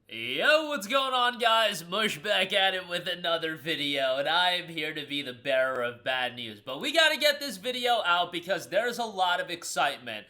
Yo, what's going on, guys? Mush back at it with another video, and I am here to be the bearer of bad news. But we gotta get this video out because there's a lot of excitement.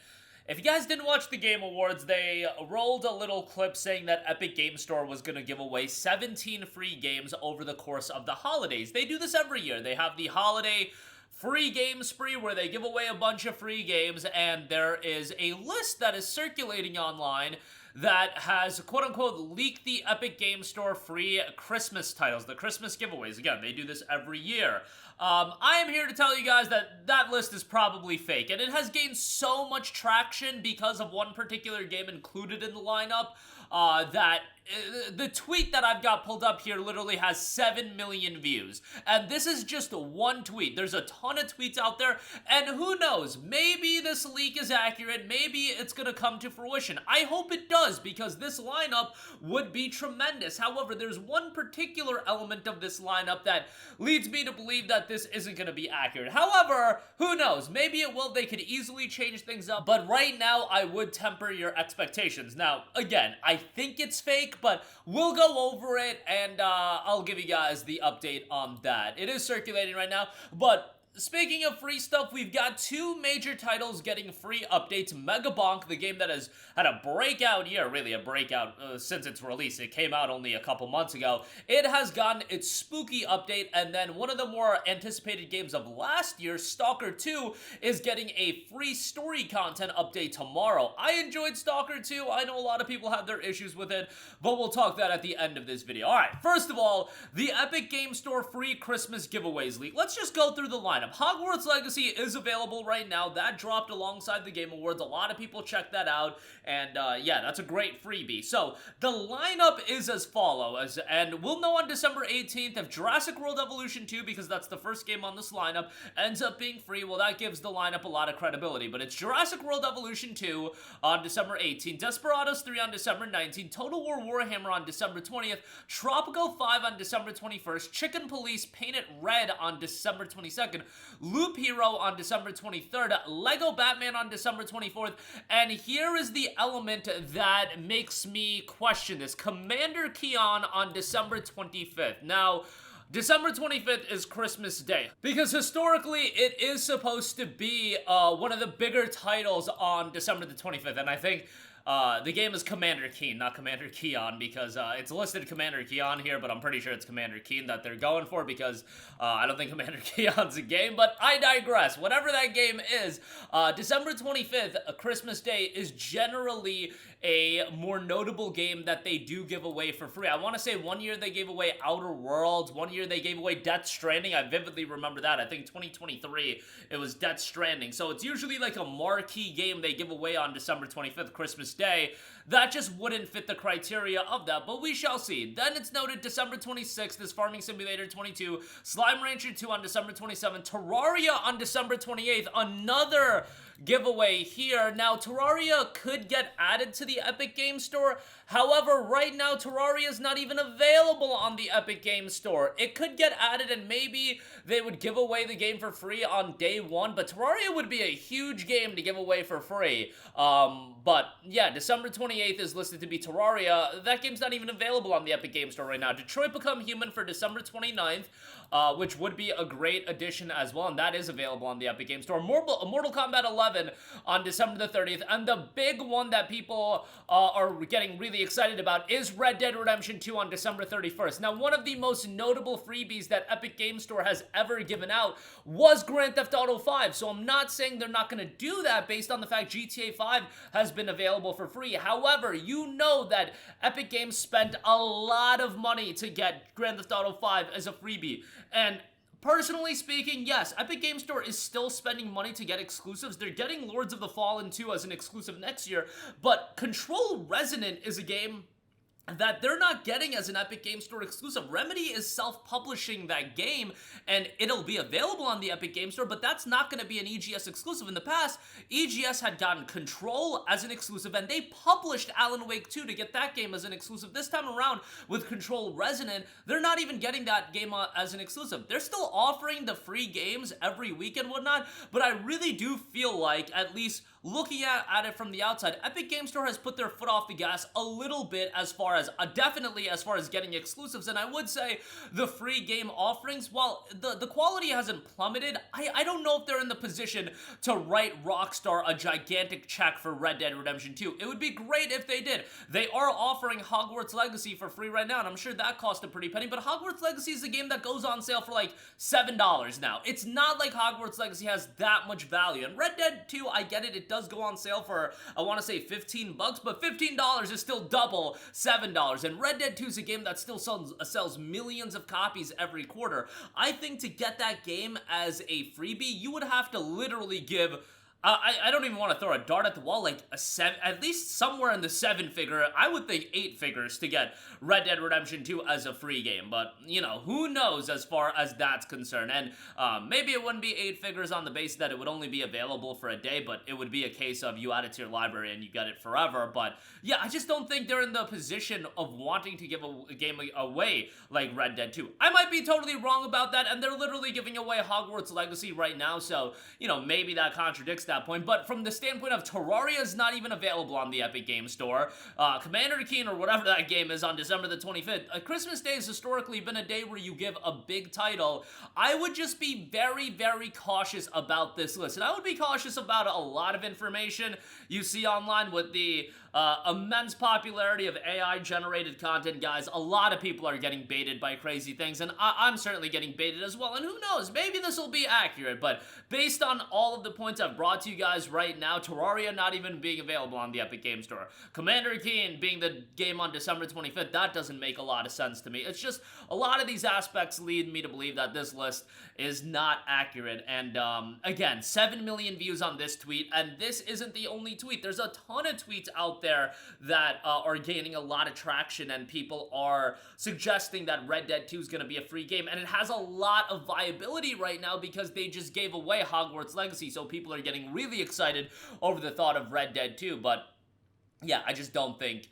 If you guys didn't watch the Game Awards, they rolled a little clip saying that Epic Game Store was gonna give away 17 free games over the course of the holidays. They do this every year. They have the holiday free game spree where they give away a bunch of free games, and there is a list that is circulating online that has quote-unquote leaked the Epic Game Store free Christmas titles, the Christmas giveaways. Again, they do this every year. I am here to tell you guys that that list is probably fake, and it has gained so much traction because of one particular game included in the lineup that the tweet that I've got pulled up here literally has 7 million views. And this is just one tweet. There's a ton of tweets out there, and who knows, maybe this leak is accurate, maybe it's gonna come to fruition. I hope it does, because this lineup would be tremendous. However, there's one particular element of this lineup that leads me to believe that this isn't gonna be accurate. However, who knows, maybe it will. They could easily change things up, but right now I would temper your expectations. Now, again, I think it's fake, but we'll go over it, and I'll give you guys the update on that. It is circulating right now, but speaking of free stuff, we've got two major titles getting free updates. Megabonk, the game that has had a breakout year, really a breakout since its release. It came out only a couple months ago. It has gotten its spooky update, and then one of the more anticipated games of last year, Stalker 2, is getting a free story content update tomorrow. I enjoyed Stalker 2. I know a lot of people have their issues with it, but we'll talk that at the end of this video. Alright, first of all, the Epic Game Store free Christmas giveaways leak. Let's just go through the lineup. Hogwarts Legacy is available right now. That dropped alongside the Game Awards. A lot of people checked that out, and yeah, that's a great freebie. So the lineup is as follows, and we'll know on December 18th if Jurassic World Evolution 2, because that's the first game on this lineup, ends up being free. Well, that gives the lineup a lot of credibility, but it's Jurassic World Evolution 2 on December 18th, Desperados 3 on December 19th, Total War Warhammer on December 20th, Tropico 5 on December 21st, Chicken Police Paint It Red on December 22nd, Loop Hero on December 23rd, Lego Batman on December 24th, and here is the element that makes me question this: Commander Keon on December 25th. Now, December 25th is Christmas Day, because historically it is supposed to be one of the bigger titles on December the 25th, and I think the game is Commander Keen, not Commander Keon, because it's listed Commander Keon here, but I'm pretty sure it's Commander Keen that they're going for, because I don't think Commander Keon's a game, but I digress. Whatever that game is, December 25th, Christmas Day, is generally a more notable game that they do give away for free. I want to say one year they gave away Outer Worlds, one year they gave away Death Stranding. I vividly remember that. I think 2023 it was Death Stranding. So it's usually like a marquee game they give away on December 25th, Christmas Day. That just wouldn't fit the criteria of that, but we shall see. Then it's noted December 26th is Farming Simulator 22, Slime Rancher 2 on December 27th, Terraria on December 28th, another giveaway here. Now, Terraria could get added to the Epic Game Store. However, right now, Terraria is not even available on the Epic Game Store. It could get added, and maybe they would give away the game for free on day one, but Terraria would be a huge game to give away for free. But yeah, December 28th is listed to be Terraria. That game's not even available on the Epic Game Store right now. Detroit Become Human for December 29th, which would be a great addition as well, and that is available on the Epic Game Store. Mortal Kombat 11 on December the 30th, and the big one that people are getting really excited about is Red Dead Redemption 2 on December 31st. Now, one of the most notable freebies that Epic Game Store has ever given out was Grand Theft Auto 5, so I'm not saying they're not going to do that based on the fact GTA 5 has been available for free. However, you know that Epic Games spent a lot of money to get Grand Theft Auto 5 as a freebie, and personally speaking, yes, Epic Game Store is still spending money to get exclusives. They're getting Lords of the Fallen 2 as an exclusive next year, but Control Resonant is a game that they're not getting as an Epic Game Store exclusive. Remedy is self-publishing that game, and it'll be available on the Epic Game Store, but that's not going to be an EGS exclusive. In the past, EGS had gotten Control as an exclusive, and they published Alan Wake 2 to get that game as an exclusive. This time around, with Control Resonant, they're not even getting that game as an exclusive. They're still offering the free games every week and whatnot, but I really do feel like, at least looking at it from the outside, Epic Game Store has put their foot off the gas a little bit as far as, definitely as far as getting exclusives, and I would say the free game offerings, while the quality hasn't plummeted, I don't know if they're in the position to write Rockstar a gigantic check for Red Dead Redemption 2. It would be great if they did. They are offering Hogwarts Legacy for free right now, and I'm sure that cost a pretty penny, but Hogwarts Legacy is a game that goes on sale for like $7 now. It's not like Hogwarts Legacy has that much value, and Red Dead 2, I get it, it does go on sale for, I want to say $15, but $15 is still double $7, and Red Dead 2 is a game that still sells millions of copies every quarter. I think to get that game as a freebie, you would have to literally give, I don't even want to throw a dart at the wall, like at least somewhere in the 7-figure, I would think 8 figures to get Red Dead Redemption 2 as a free game, but, you know, who knows as far as that's concerned, and maybe it wouldn't be 8 figures on the basis that it would only be available for a day, but it would be a case of you add it to your library and you get it forever, but yeah, I just don't think they're in the position of wanting to give a game away like Red Dead 2. I might be totally wrong about that, and they're literally giving away Hogwarts Legacy right now, so, you know, maybe that contradicts that point, but from the standpoint of Terraria is not even available on the Epic Game Store, Commander Keen or whatever that game is on December the 25th, Christmas Day has historically been a day where you give a big title. I would just be very, very cautious about this list, and I would be cautious about a lot of information you see online with the immense popularity of AI-generated content, guys. A lot of people are getting baited by crazy things, and I'm certainly getting baited as well, and who knows, maybe this will be accurate, but based on all of the points I've brought to you guys right now, Terraria not even being available on the Epic Game Store, Commander Keen being the game on December 25th, that doesn't make a lot of sense to me. It's just, a lot of these aspects lead me to believe that this list is not accurate, and again, 7 million views on this tweet, and this isn't the only tweet. There's a ton of tweets out there that are gaining a lot of traction, and people are suggesting that Red Dead 2 is going to be a free game, and it has a lot of viability right now because they just gave away Hogwarts Legacy, so people are getting really excited over the thought of Red Dead 2, but yeah, I just don't think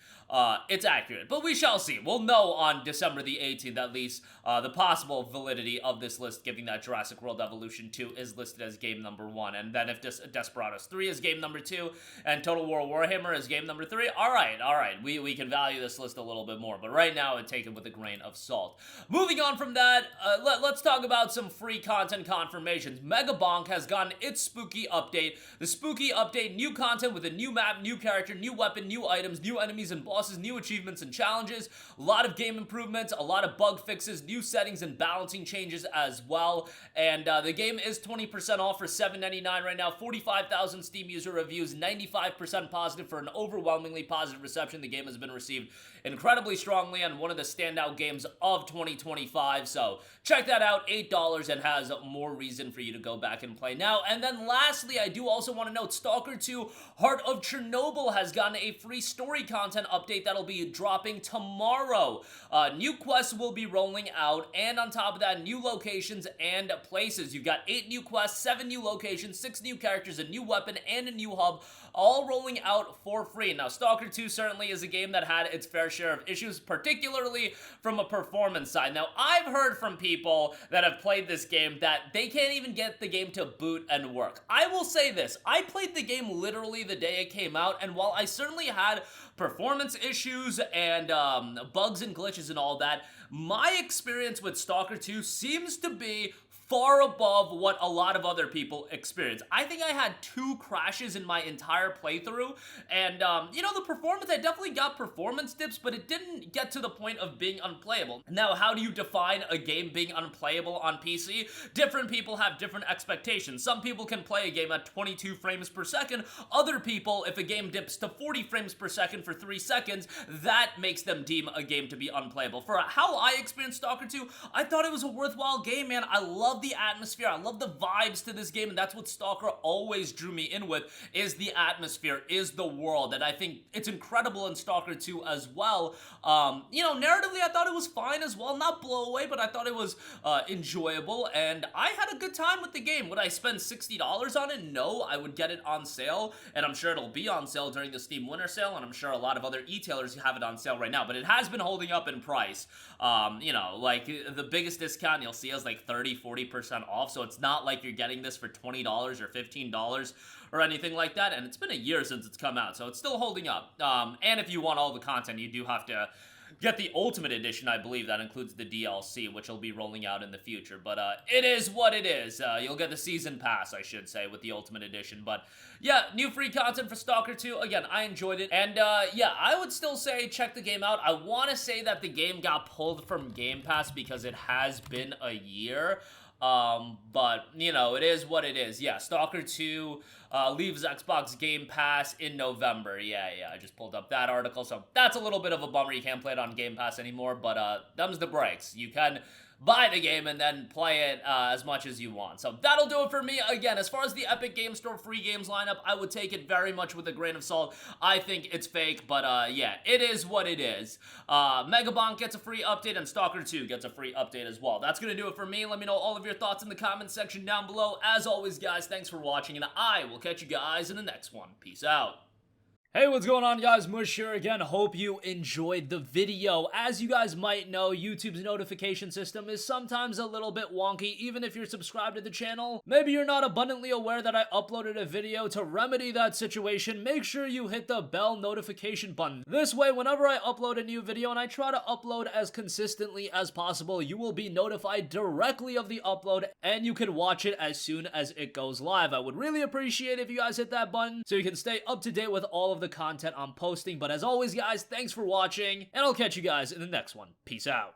it's accurate, but we shall see. We'll know on December the 18th, at least, the possible validity of this list, given that Jurassic World Evolution 2 is listed as game number 1, and then if Desperados 3 is game number 2, and Total War Warhammer is game number 3, alright, we can value this list a little bit more, but right now, take it with a grain of salt. Moving on from that, let's talk about some free content confirmations. Megabonk has gotten its spooky update. The spooky update, new content with a new map, new character, new weapon, new items, new enemies and bosses, new achievements and challenges, a lot of game improvements, a lot of bug fixes, new settings and balancing changes as well, and the game is 20% off for $7.99 right now, 45,000 Steam user reviews, 95% positive for an overwhelmingly positive reception. The game has been received incredibly strongly and one of the standout games of 2025, so check that out, $8, and has more reason for you to go back and play now. And then lastly, I do also want to note, Stalker 2 Heart of Chernobyl has gotten a free story content update that'll be dropping tomorrow. New quests will be rolling out, and on top of that, new locations and places. You've got 8 new quests, 7 new locations, 6 new characters, a new weapon, and a new hub, all rolling out for free. Now, Stalker 2 certainly is a game that had its fair share of issues, particularly from a performance side. Now, I've heard from people that have played this game that they can't even get the game to boot and work. I will say this, I played the game literally the day it came out, and while I certainly had performance issues and bugs and glitches and all that, my experience with Stalker 2 seems to be far above what a lot of other people experience. I think I had 2 crashes in my entire playthrough, and, you know, the performance, I definitely got performance dips, but it didn't get to the point of being unplayable. Now, how do you define a game being unplayable on PC? Different people have different expectations. Some people can play a game at 22 frames per second. Other people, if a game dips to 40 frames per second for 3 seconds, that makes them deem a game to be unplayable. For how I experienced Stalker 2, I thought it was a worthwhile game, man. I love the atmosphere, I love the vibes to this game, and that's what Stalker always drew me in with, is the atmosphere, is the world, and I think it's incredible in Stalker 2 as well. You know, narratively, I thought it was fine as well, not blow away, but I thought it was enjoyable, and I had a good time with the game. Would I spend $60 on it? No, I would get it on sale, and I'm sure it'll be on sale during the Steam Winter Sale, and I'm sure a lot of other e-tailers have it on sale right now, but it has been holding up in price. You know, like, the biggest discount you'll see is like 30-40 40% off, so it's not like you're getting this for $20 or $15 or anything like that, and it's been a year since it's come out, so it's still holding up. And if you want all the content, you do have to get the Ultimate Edition, I believe. That includes the DLC, which will be rolling out in the future. But it is what it is. You'll get the Season Pass, I should say, with the Ultimate Edition. But yeah, new free content for Stalker 2. Again, I enjoyed it. And yeah, I would still say check the game out. I want to say that the game got pulled from Game Pass because it has been a year. But, you know, it is what it is. Yeah, Stalker 2 leaves Xbox Game Pass in November. Yeah, I just pulled up that article, so that's a little bit of a bummer. You can't play it on Game Pass anymore, but them's the breaks. You can buy the game and then play it as much as you want. So that'll do it for me. Again, as far as the Epic Game Store free games lineup, I would take it very much with a grain of salt. I think it's fake, but yeah, it is what it is. Megabonk gets a free update, and Stalker 2 gets a free update as well. That's gonna do it for me. Let me know all of your thoughts in the comments section down below. As always, guys, thanks for watching, and I will catch you guys in the next one. Peace out. Hey, what's going on, guys? Mush here again. Hope you enjoyed the video. As you guys might know, YouTube's notification system is sometimes a little bit wonky, even if you're subscribed to the channel. Maybe you're not abundantly aware that I uploaded a video. To remedy that situation, make sure you hit the bell notification button. This way, whenever I upload a new video, and I try to upload as consistently as possible, you will be notified directly of the upload, and you can watch it as soon as it goes live. I would really appreciate if you guys hit that button so you can stay up to date with all of the content I'm posting. But as always, guys, thanks for watching, and I'll catch you guys in the next one. Peace out.